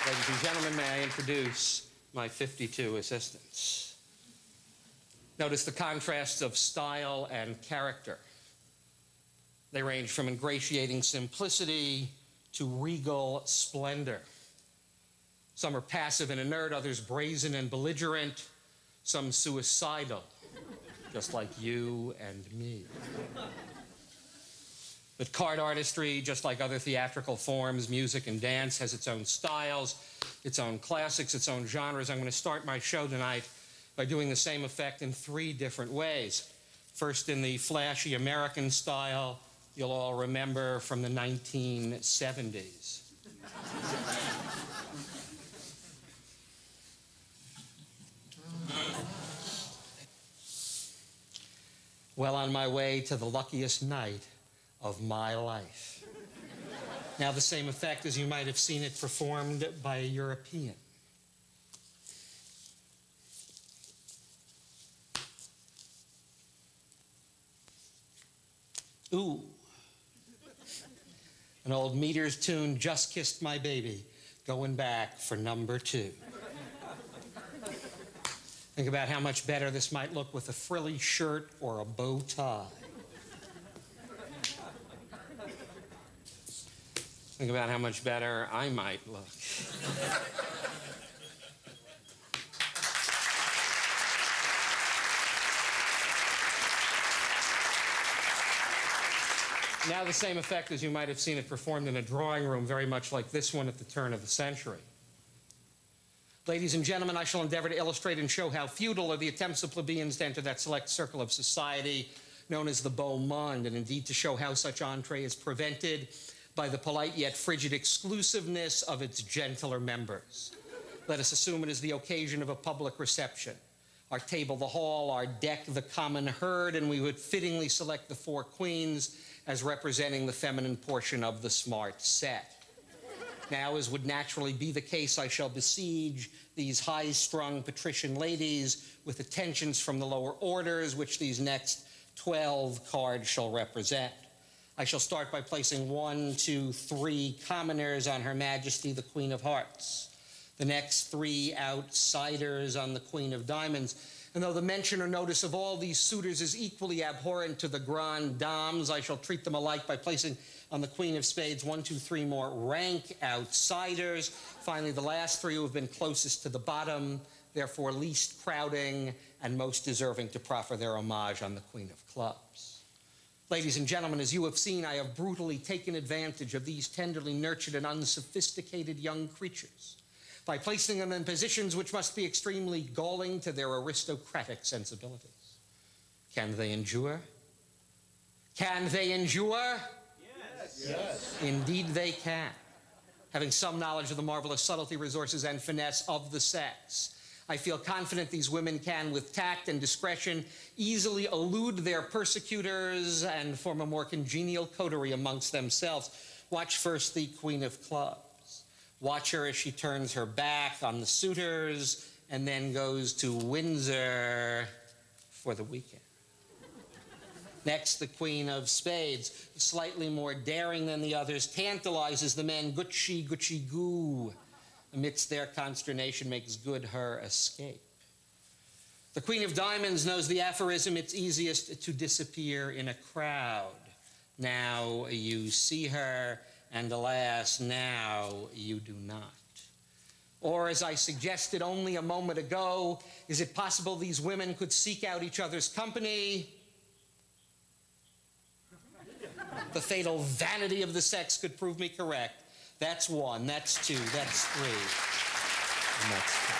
Ladies and gentlemen, may I introduce my 52 assistants. Notice the contrasts of style and character. They range from ingratiating simplicity to regal splendor. Some are passive and inert, others brazen and belligerent, some suicidal, just like you and me. But card artistry, just like other theatrical forms, music and dance, has its own styles, its own classics, its own genres. I'm going to start my show tonight by doing the same effect in 3 different ways. First, in the flashy American style, you'll all remember from the 1970s. Well, on my way to the luckiest night of my life. Now, the same effect as you might have seen it performed by a European. Ooh. An old Meters tune, Just Kissed My Baby, going back for number 2. Think about how much better this might look with a frilly shirt or a bow tie. Think about how much better I might look. Now the same effect as you might have seen it performed in a drawing room, very much like this one at the turn of the century. Ladies and gentlemen, I shall endeavor to illustrate and show how futile are the attempts of plebeians to enter that select circle of society known as the beau monde, and indeed to show how such entree is prevented by the polite yet frigid exclusiveness of its gentler members. Let us assume it is the occasion of a public reception. Our table the hall, our deck the common herd, and we would fittingly select the 4 queens as representing the feminine portion of the smart set. Now, as would naturally be the case, I shall besiege these high-strung patrician ladies with attentions from the lower orders, which these next 12 cards shall represent. I shall start by placing 1, 2, 3 commoners on Her Majesty, the Queen of Hearts. The next 3 outsiders on the Queen of Diamonds. And though the mention or notice of all these suitors is equally abhorrent to the grandes dames, I shall treat them alike by placing on the Queen of Spades 1, 2, 3 more rank outsiders. Finally, the last 3 who have been closest to the bottom, therefore least crowding and most deserving to proffer their homage on the Queen of Clubs. Ladies and gentlemen, as you have seen, I have brutally taken advantage of these tenderly nurtured and unsophisticated young creatures by placing them in positions which must be extremely galling to their aristocratic sensibilities. Can they endure? Can they endure? Yes. Yes. Indeed they can. Having some knowledge of the marvelous subtlety, resources, and finesse of the sex, I feel confident these women can, with tact and discretion, easily elude their persecutors and form a more congenial coterie amongst themselves. Watch first the Queen of Clubs. Watch her as she turns her back on the suitors and then goes to Windsor for the weekend. Next, the Queen of Spades, slightly more daring than the others, tantalizes the men, Gucci, Gucci, goo. Amidst their consternation, makes good her escape. The Queen of Diamonds knows the aphorism, it's easiest to disappear in a crowd. Now you see her, and alas, now you do not. Or, as I suggested only a moment ago, is it possible these women could seek out each other's company? The fatal vanity of the sex could prove me correct. That's 1, that's 2, that's 3, and that's 4.